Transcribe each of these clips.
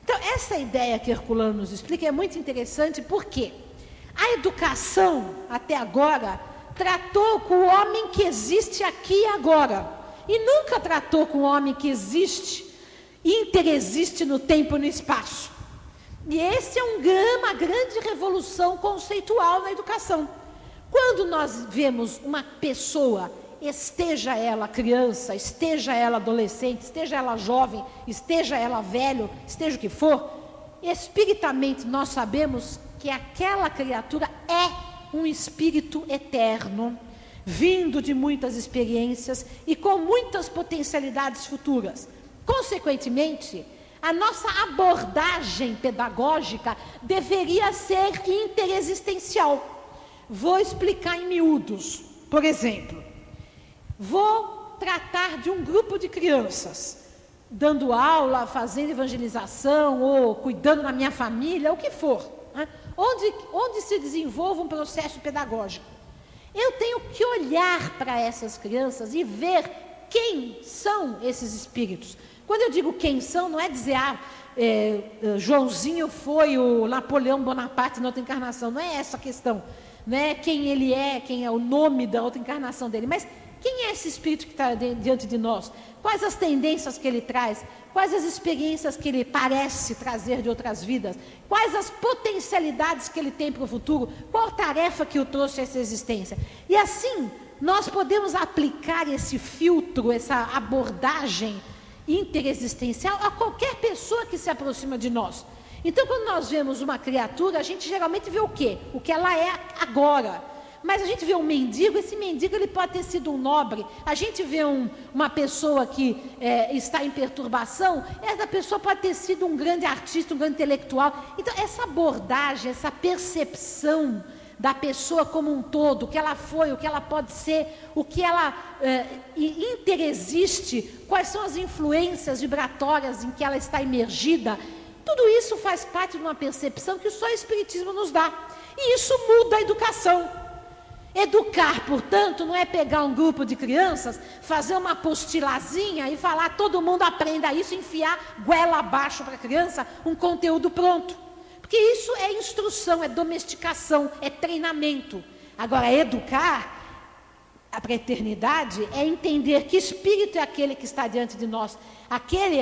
Então, essa ideia que Herculano nos explica é muito interessante, porque a educação, até agora, tratou com o homem que existe aqui e agora, e nunca tratou com o homem que existe, interexiste no tempo e no espaço. E esse é uma grande revolução conceitual na educação. Quando nós vemos uma pessoa, esteja ela criança, esteja ela adolescente, esteja ela jovem, esteja ela velho, esteja o que for, espiritamente nós sabemos que aquela criatura é um espírito eterno, vindo de muitas experiências e com muitas potencialidades futuras. Consequentemente, a nossa abordagem pedagógica deveria ser interexistencial. Vou explicar em miúdos. Por exemplo, vou tratar de um grupo de crianças, dando aula, fazendo evangelização, ou cuidando da minha família, o que for, né? Onde se desenvolve um processo pedagógico. Eu tenho que olhar para essas crianças e ver quem são esses espíritos. Quando eu digo quem são, não é dizer, Joãozinho foi o Napoleão Bonaparte na outra encarnação, não é essa a questão. Não é quem ele é, quem é o nome da outra encarnação dele, mas quem é esse espírito que está diante de nós? Quais as tendências que ele traz? Quais as experiências que ele parece trazer de outras vidas? Quais as potencialidades que ele tem para o futuro? Qual a tarefa que o trouxe a essa existência? E assim, nós podemos aplicar esse filtro, essa abordagem interexistencial a qualquer pessoa que se aproxima de nós. Então, quando nós vemos uma criatura, a gente geralmente vê o quê? O que ela é agora. Mas a gente vê um mendigo, esse mendigo ele pode ter sido um nobre. A gente vê uma pessoa que está em perturbação, essa pessoa pode ter sido um grande artista, um grande intelectual. Então, essa abordagem, essa percepção da pessoa como um todo, o que ela foi, o que ela pode ser, o que ela interexiste, quais são as influências vibratórias em que ela está imergida, tudo isso faz parte de uma percepção que só o Espiritismo nos dá. E isso muda a educação. Educar, portanto, não é pegar um grupo de crianças, fazer uma apostilazinha e falar todo mundo aprenda isso, enfiar goela abaixo para a criança um conteúdo pronto. Porque isso é instrução, é domesticação, é treinamento. Agora, educar para a eternidade é entender que espírito é aquele que está diante de nós. Aquele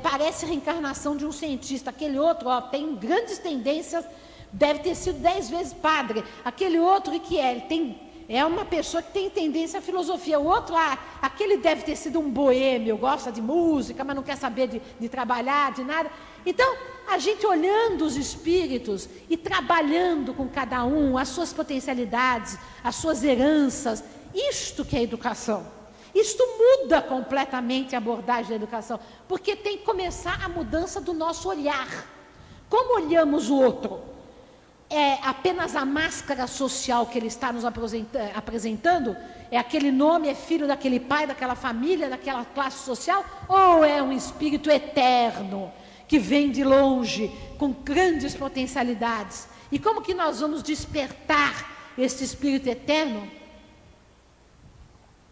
parece a reencarnação de um cientista, aquele outro tem grandes tendências, deve ter sido 10 vezes padre. Aquele outro, é uma pessoa que tem tendência à filosofia. O outro, aquele deve ter sido um boêmio, gosta de música, mas não quer saber de trabalhar, de nada. Então, a gente olhando os espíritos e trabalhando com cada um, as suas potencialidades, as suas heranças, isto que é educação. Isto muda completamente a abordagem da educação, porque tem que começar a mudança do nosso olhar. Como olhamos o outro? É apenas a máscara social que ele está nos apresentando? É aquele nome, é filho daquele pai, daquela família, daquela classe social? Ou é um espírito eterno, que vem de longe, com grandes potencialidades? E como que nós vamos despertar esse espírito eterno?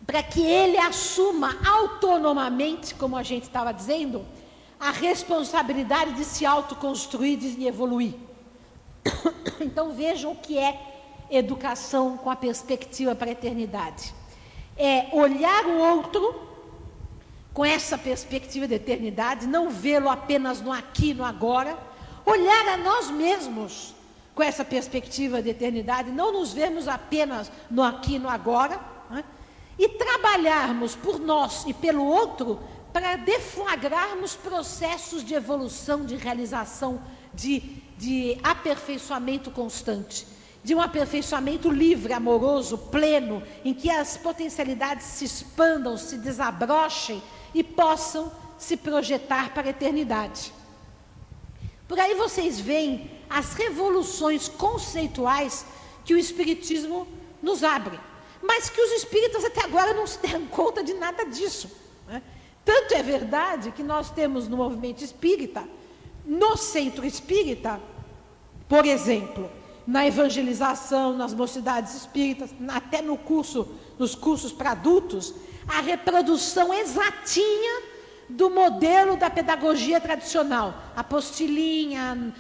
Para que ele assuma autonomamente, como a gente estava dizendo, a responsabilidade de se autoconstruir e evoluir. Então vejam o que é educação com a perspectiva para a eternidade. É olhar o outro com essa perspectiva de eternidade, não vê-lo apenas no aqui e no agora, olhar a nós mesmos com essa perspectiva de eternidade, não nos vermos apenas no aqui e no agora, né? E trabalharmos por nós e pelo outro para deflagrarmos processos de evolução, de realização, de aperfeiçoamento constante, de um aperfeiçoamento livre, amoroso, pleno, em que as potencialidades se expandam, se desabrochem e possam se projetar para a eternidade. Por aí vocês veem as revoluções conceituais que o Espiritismo nos abre, mas que os espíritas até agora não se deram conta de nada disso, né? Tanto é verdade que nós temos no movimento espírita, no centro espírita, por exemplo, na evangelização, nas mocidades espíritas, até nos cursos para adultos, a reprodução exatinha do modelo da pedagogia tradicional. Apostilinha,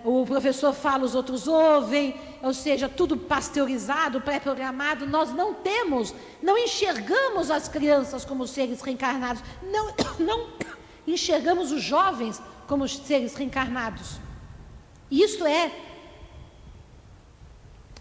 o professor fala, os outros ouvem, ou seja, tudo pasteurizado, pré-programado. Nós não enxergamos as crianças como seres reencarnados, não enxergamos os jovens como seres reencarnados. Isso é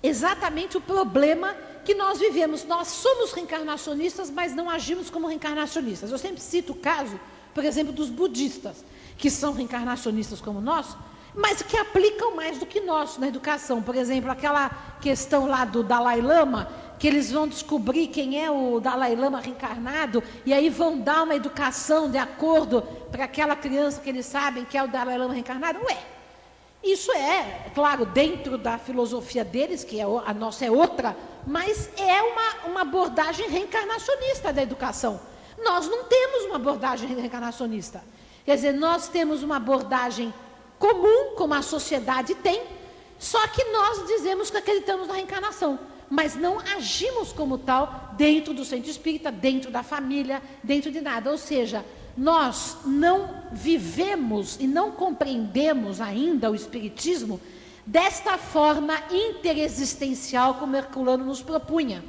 exatamente o problema que nós vivemos. Nós somos reencarnacionistas, mas não agimos como reencarnacionistas. Eu sempre cito o caso, por exemplo, dos budistas, que são reencarnacionistas como nós, mas que aplicam mais do que nós na educação. Por exemplo, aquela questão lá do Dalai Lama, que eles vão descobrir quem é o Dalai Lama reencarnado, e aí vão dar uma educação de acordo para aquela criança que eles sabem que é o Dalai Lama reencarnado. Isso é, claro, dentro da filosofia deles, que a nossa é outra, mas é uma abordagem reencarnacionista da educação. Nós não temos uma abordagem reencarnacionista. Quer dizer, nós temos uma abordagem comum, como a sociedade tem, só que nós dizemos que acreditamos na reencarnação, mas não agimos como tal dentro do centro espírita, dentro da família, dentro de nada. Ou seja, nós não vivemos e não compreendemos ainda o espiritismo desta forma interexistencial como Herculano nos propunha.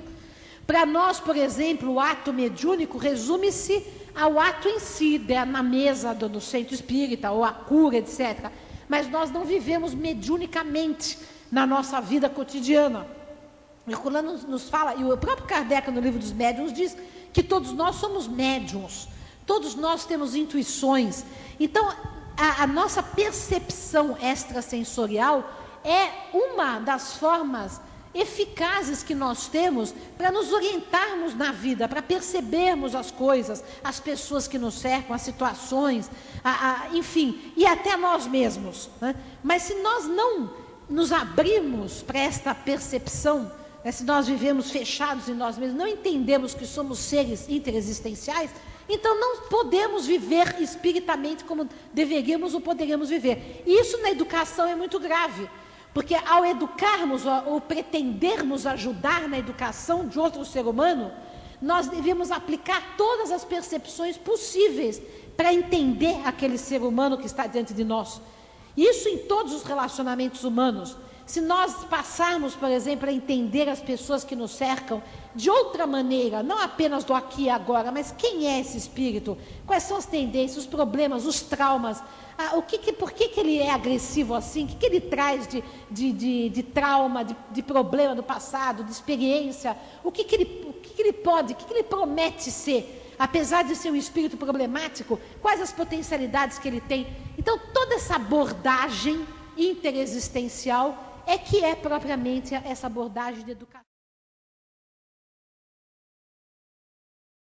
Para nós, por exemplo, o ato mediúnico resume-se ao ato em si, na mesa do centro espírita, ou a cura, etc. Mas nós não vivemos mediunicamente na nossa vida cotidiana. Herculano nos fala, e o próprio Kardec no Livro dos Médiuns diz que todos nós somos médiuns. Todos nós temos intuições. Então, a nossa percepção extrasensorial é uma das formas eficazes que nós temos para nos orientarmos na vida, para percebermos as coisas, as pessoas que nos cercam, as situações, enfim, e até nós mesmos, né? Mas se nós não nos abrimos para esta percepção, se nós vivemos fechados em nós mesmos, não entendemos que somos seres interexistenciais, então não podemos viver espiritamente como deveríamos ou poderíamos viver. Isso na educação é muito grave, porque ao educarmos ou pretendermos ajudar na educação de outro ser humano, nós devemos aplicar todas as percepções possíveis para entender aquele ser humano que está diante de nós. Isso em todos os relacionamentos humanos. Se nós passarmos, por exemplo, a entender as pessoas que nos cercam de outra maneira, não apenas do aqui e agora, mas quem é esse espírito, quais são as tendências, os problemas, os traumas, por que ele é agressivo assim, o que ele traz de trauma, de problema do passado, de experiência, o que ele promete ser, apesar de ser um espírito problemático, quais as potencialidades que ele tem. Então, toda essa abordagem interexistencial é que é propriamente essa abordagem de educação.